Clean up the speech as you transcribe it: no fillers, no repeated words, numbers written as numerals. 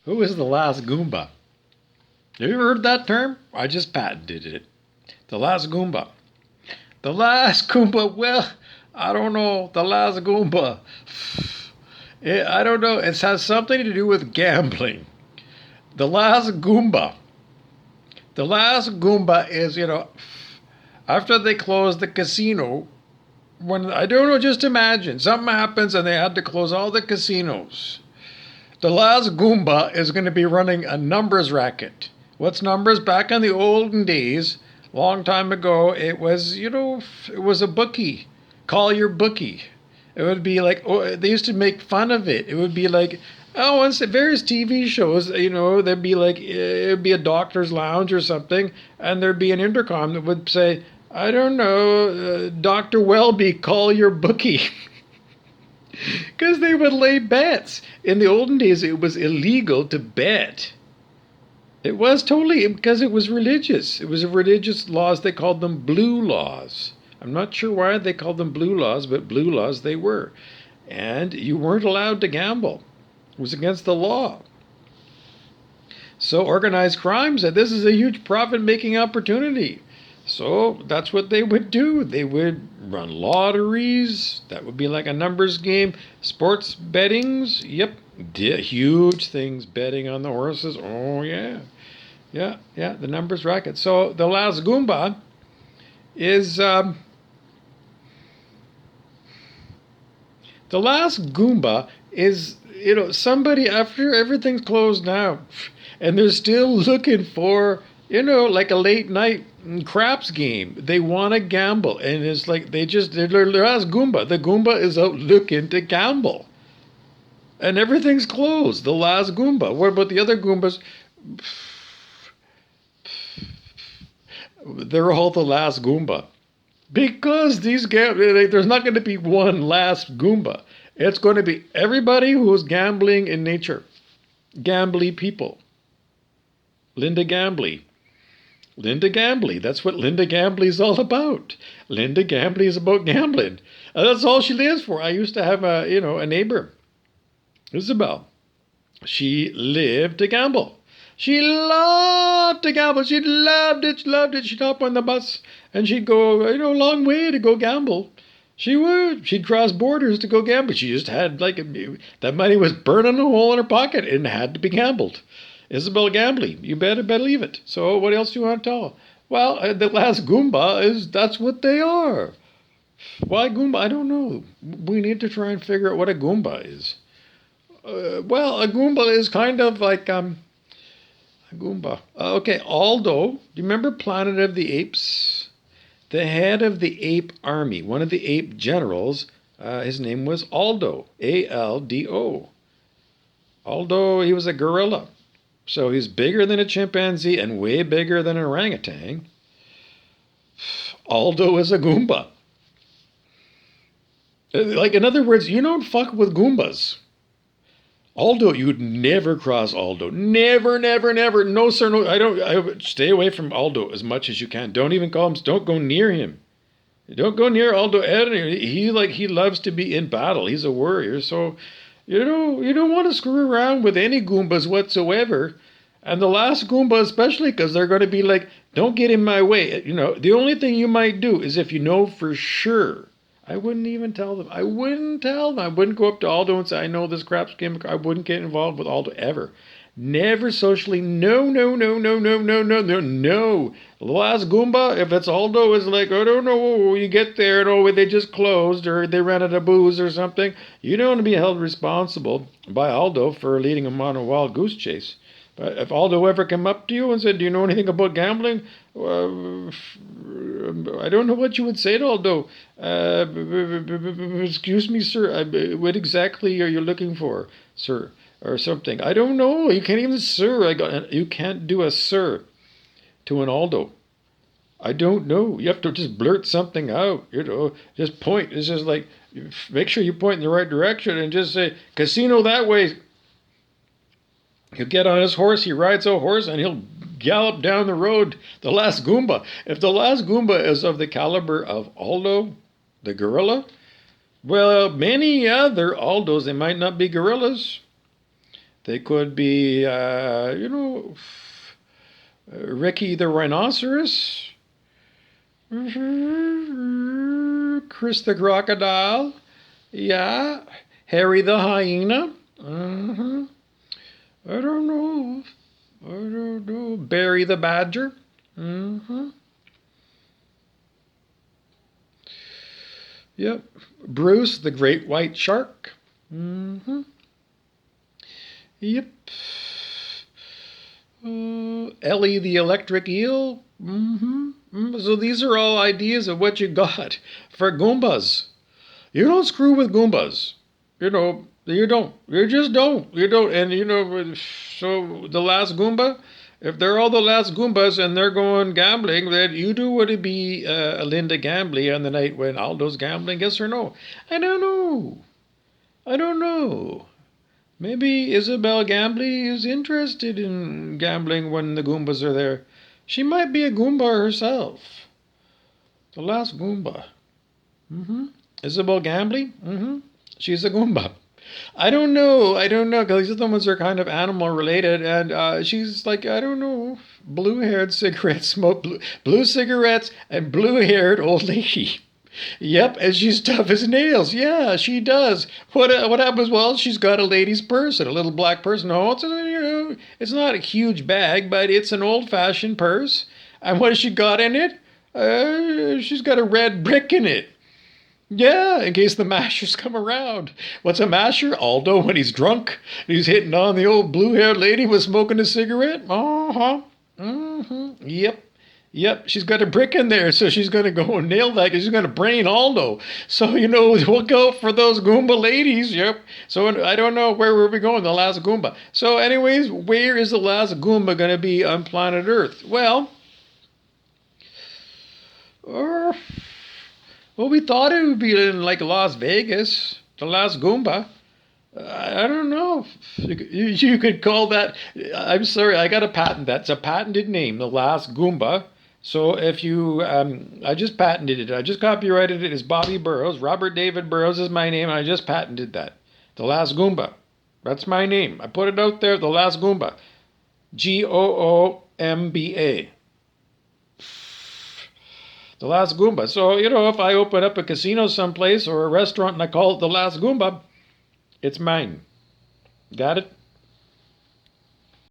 Who is the last Goomba? Have you ever heard that term? I just patented it. The last Goomba. The last Goomba, well, I don't know. The last Goomba. I don't know. It has something to do with gambling. The last Goomba. The last Goomba is, after they close the casino, when I don't know, just imagine something happens and they had to close all the casinos. The last Goomba is going to be running a numbers racket. What's numbers? Back in the olden days, long time ago, it was, it was a bookie. Call your bookie. It would be like, oh, they used to make fun of it. It would be like, oh, on various TV shows, there'd be like, it'd be a doctor's lounge or something, and there'd be an intercom that would say, I don't know, Dr. Welby, call your bookie. Because they would lay bets. In the olden days, it was illegal to bet. It was totally, because it was religious. It was religious laws. They called them blue laws. I'm not sure why they called them blue laws, but blue laws they were. And you weren't allowed to gamble. It was against the law. So organized crime said this is a huge profit-making opportunity. So that's what they would do. They would run lotteries. That would be like a numbers game. Sports bettings. Yep. Huge things. Betting on the horses. Oh, yeah. Yeah. The numbers racket. So the last Goomba is... the last Goomba is, somebody after everything's closed now. And they're still looking for... like a late night craps game. They want to gamble. And it's like they're last Goomba. The Goomba is out looking to gamble. And everything's closed. The last Goomba. What about the other Goombas? They're all the last Goomba. Because there's not going to be one last Goomba. It's going to be everybody who's gambling in nature. Gambly people. Linda Gambly. Linda Gambly. That's what Linda Gambly is all about. Linda Gambly is about gambling. And that's all she lives for. I used to have a neighbor, Isabel. She lived to gamble. She loved to gamble. She loved it. She loved it. She'd hop on the bus and she'd go, a long way to go gamble. She would. She'd cross borders to go gamble. She just had that money was burning a hole in her pocket and had to be gambled. Isabel Gambly, you better believe it. So what else do you want to tell? Well, the last Goomba that's what they are. Why Goomba? I don't know. We need to try and figure out what a Goomba is. Well, a Goomba is kind of like a Goomba. Okay, Aldo. Do you remember Planet of the Apes? The head of the ape army, one of the ape generals, his name was Aldo. A-L-D-O. Aldo, he was a gorilla. So he's bigger than a chimpanzee and way bigger than an orangutan. Aldo is a Goomba. Like, in other words, you don't fuck with Goombas. Aldo, you'd never cross Aldo. Never, never, never. No, sir, no. I would stay away from Aldo as much as you can. Don't even call him. Don't go near him. Don't go near Aldo. He loves to be in battle. He's a warrior. So, you don't want to screw around with any Goombas whatsoever. And the last Goomba especially, because they're going to be like, don't get in my way. The only thing you might do is if you know for sure. I wouldn't even tell them. I wouldn't tell them. I wouldn't go up to Aldo and say, I know this craps game. I wouldn't get involved with Aldo ever. Never socially. No, no, no, no, no, no, no, no, no. The last Goomba, if it's Aldo, is like, I don't know, you get there and they just closed or they ran out of booze or something. You don't want to be held responsible by Aldo for leading him on a wild goose chase. But if Aldo ever came up to you and said, do you know anything about gambling? I don't know what you would say to Aldo. Excuse me, sir. What exactly are you looking for, sir? Or something. I don't know. You can't even sir. You can't do a sir to an Aldo. I don't know. You have to just blurt something out. Just point. It's just like, make sure you point in the right direction and just say, casino that way. He'll get on his horse, he rides a horse, and he'll gallop down the road. The last Goomba. If the last Goomba is of the caliber of Aldo, the gorilla, well, many other Aldos, they might not be gorillas. They could be, Ricky the rhinoceros, Chris the crocodile, yeah, Harry the hyena. I don't know. I don't know. Barry the badger. Yep. Bruce the great white shark. Yep. Ellie the electric eel. So these are all ideas of what you got for Goombas. You don't screw with Goombas. You don't. You just don't. You don't. And so the last Goomba, if they're all the last Goombas and they're going gambling, then you do would it be Linda Gambly on the night when Aldo's gambling? Yes or no? I don't know. I don't know. Maybe Isabel Gambly is interested in gambling when the Goombas are there. She might be a Goomba herself. The last Goomba. Isabel Gambly? She's a Goomba. I don't know. I don't know. Because these other ones are kind of animal related. And she's like, I don't know, blue haired cigarettes, smoke blue cigarettes and blue haired old lady. Yep, and she's tough as nails. Yeah, she does. What happens? Well, she's got a lady's purse, and a little black purse. No, it's not a huge bag, but it's an old-fashioned purse. And what has she got in it? She's got a red brick in it. Yeah, in case the mashers come around. What's a masher? Aldo when he's drunk. He's hitting on the old blue-haired lady with smoking a cigarette. Yep. Yep, she's got a brick in there, so she's going to go and nail that because she's going to brain Aldo. So, look out for those Goomba ladies. Yep. So, I don't know where we going, the last Goomba. So, anyways, where is the last Goomba going to be on planet Earth? Well, we thought it would be in, like, Las Vegas, the last Goomba. I don't know. You could call that, I'm sorry, I got to patent that. It's a patented name, the last Goomba. So if you, I just patented it. I just copyrighted it as Bobby Burrows. Robert David Burrows is my name, and I just patented that. The Last Goomba. That's my name. I put it out there, The Last Goomba. Goomba. The Last Goomba. So, if I open up a casino someplace or a restaurant and I call it The Last Goomba, it's mine. Got it?